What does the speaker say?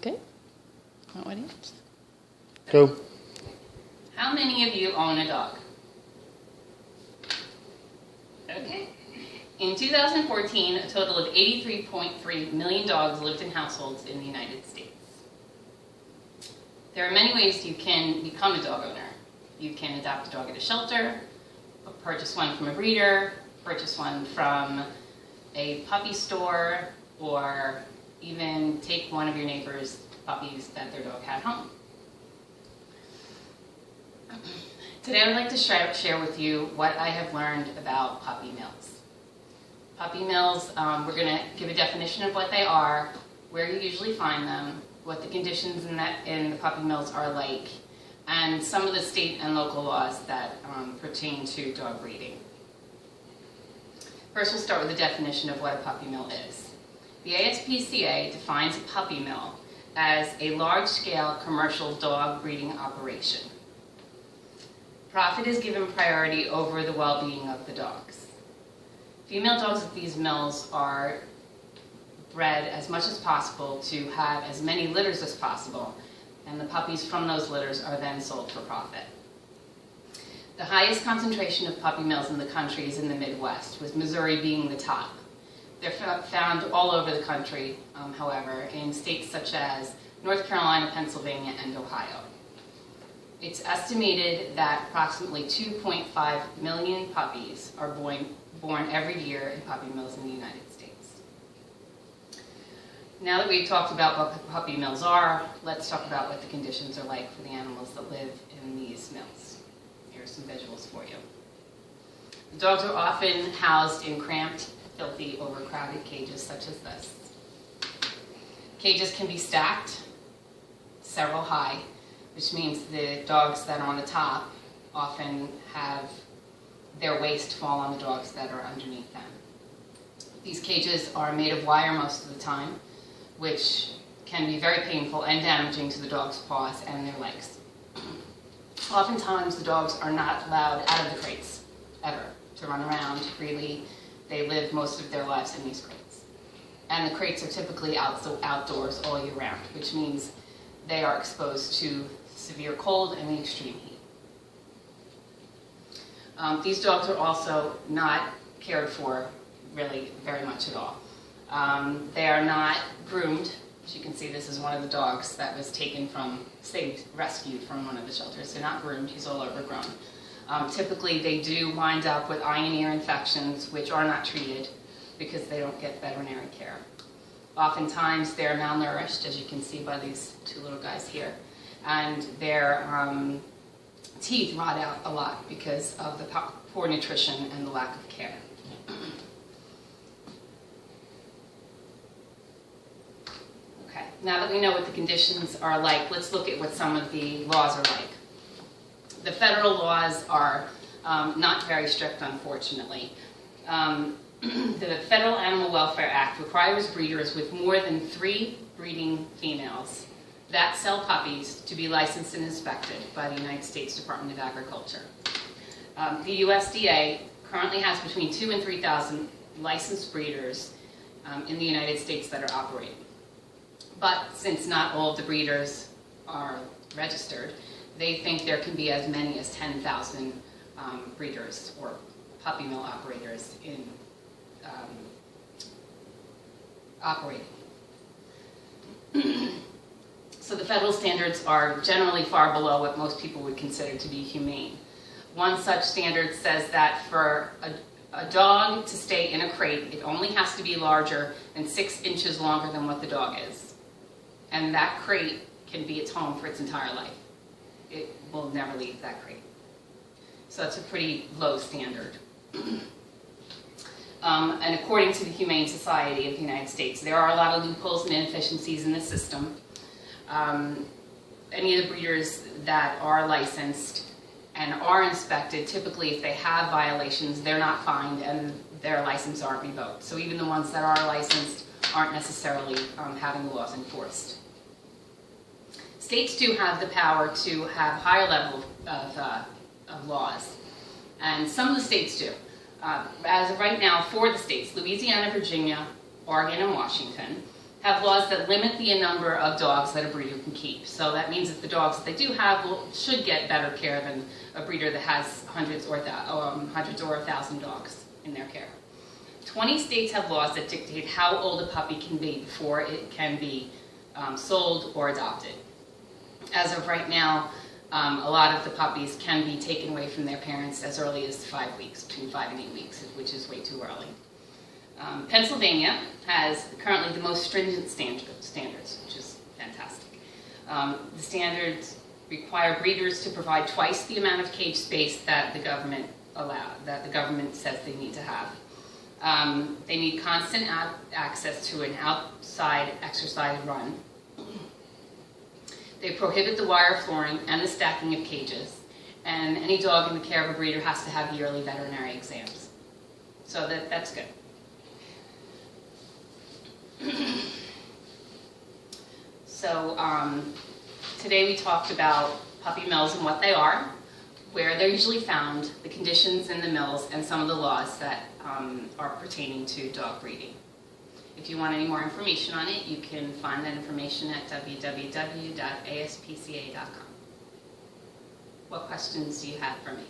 Okay. Audience. Go. How many of you own a dog? Okay. In 2014, a total of 83.3 million dogs lived in households in the United States. There are many ways you can become a dog owner. You can adopt a dog at a shelter, purchase one from a breeder, purchase one from a puppy store, or even take one of your neighbor's puppies that their dog had home. Today I would like to share with you what I have learned about puppy mills. Puppy mills, we're going to give a definition of what they are, where you usually find them, what the conditions in the puppy mills are like, and some of the state and local laws that pertain to dog breeding. First, we'll start with the definition of what a puppy mill is. The ASPCA defines a puppy mill as a large-scale commercial dog breeding operation. Profit is given priority over the well-being of the dogs. Female dogs at these mills are bred as much as possible to have as many litters as possible, and the puppies from those litters are then sold for profit. The highest concentration of puppy mills in the country is in the Midwest, with Missouri being the top. They're found all over the country, however, in states such as North Carolina, Pennsylvania, and Ohio. It's estimated that approximately 2.5 million puppies are born every year in puppy mills in the United States. Now that we've talked about what puppy mills are, let's talk about what the conditions are like for the animals that live in these mills. Here are some visuals for you. The dogs are often housed in cramped, filthy, overcrowded cages such as this. Cages can be stacked several high, which means the dogs that are on the top often have their waste fall on the dogs that are underneath them. These cages are made of wire most of the time, which can be very painful and damaging to the dog's paws and their legs. Oftentimes the dogs are not allowed out of the crates, ever, to run around freely. They live most of their lives in these crates. And the crates are typically outdoors all year round, which means they are exposed to severe cold and the extreme heat. These dogs are also not cared for really very much at all. They are not groomed. As you can see, this is one of the dogs that was rescued from one of the shelters. They're not groomed, he's all overgrown. Typically they do wind up with eye and ear infections which are not treated because they don't get veterinary care. Oftentimes they're malnourished, as you can see by these two little guys here, and their teeth rot out a lot because of the poor nutrition and the lack of care. Okay, now that we know what the conditions are like, let's look at what some of the laws are like. The federal laws are not very strict, unfortunately. The Federal Animal Welfare Act requires breeders with more than 3 breeding females that sell puppies to be licensed and inspected by the United States Department of Agriculture. The USDA currently has between 2,000 and 3,000 licensed breeders in the United States that are operating. But since not all of the breeders are registered, they think there can be as many as 10,000 breeders or puppy mill operators in operating. So the federal standards are generally far below what most people would consider to be humane. One such standard says that for a dog to stay in a crate, it only has to be larger than 6 inches longer than what the dog is. And that crate can be its home for its entire life. It will never leave that crate. So that's a pretty low standard. And according to the Humane Society of the United States, there are a lot of loopholes and inefficiencies in the system. Any of the breeders that are licensed and are inspected, typically if they have violations, they're not fined and their license aren't revoked. So even the ones that are licensed aren't necessarily having the laws enforced. States do have the power to have higher level of laws, and some of the states do. As of right now, 4 of the states, Louisiana, Virginia, Oregon, and Washington, have laws that limit the number of dogs that a breeder can keep. So that means that the dogs that they do have should get better care than a breeder that has hundreds or 1,000 dogs in their care. 20 states have laws that dictate how old a puppy can be before it can be sold or adopted. As of right now, a lot of the puppies can be taken away from their parents as early as 5 weeks, between 5 and 8 weeks, which is way too early. Pennsylvania has currently the most stringent standards, which is fantastic. The standards require breeders to provide twice the amount of cage space that the government says they need to have. They need constant access to an outside exercise run. They prohibit the wire flooring and the stacking of cages, and any dog in the care of a breeder has to have yearly veterinary exams. So that's good. So today we talked about puppy mills and what they are, where they're usually found, the conditions in the mills, and some of the laws that are pertaining to dog breeding. If you want any more information on it, you can find that information at www.aspca.com. What questions do you have for me?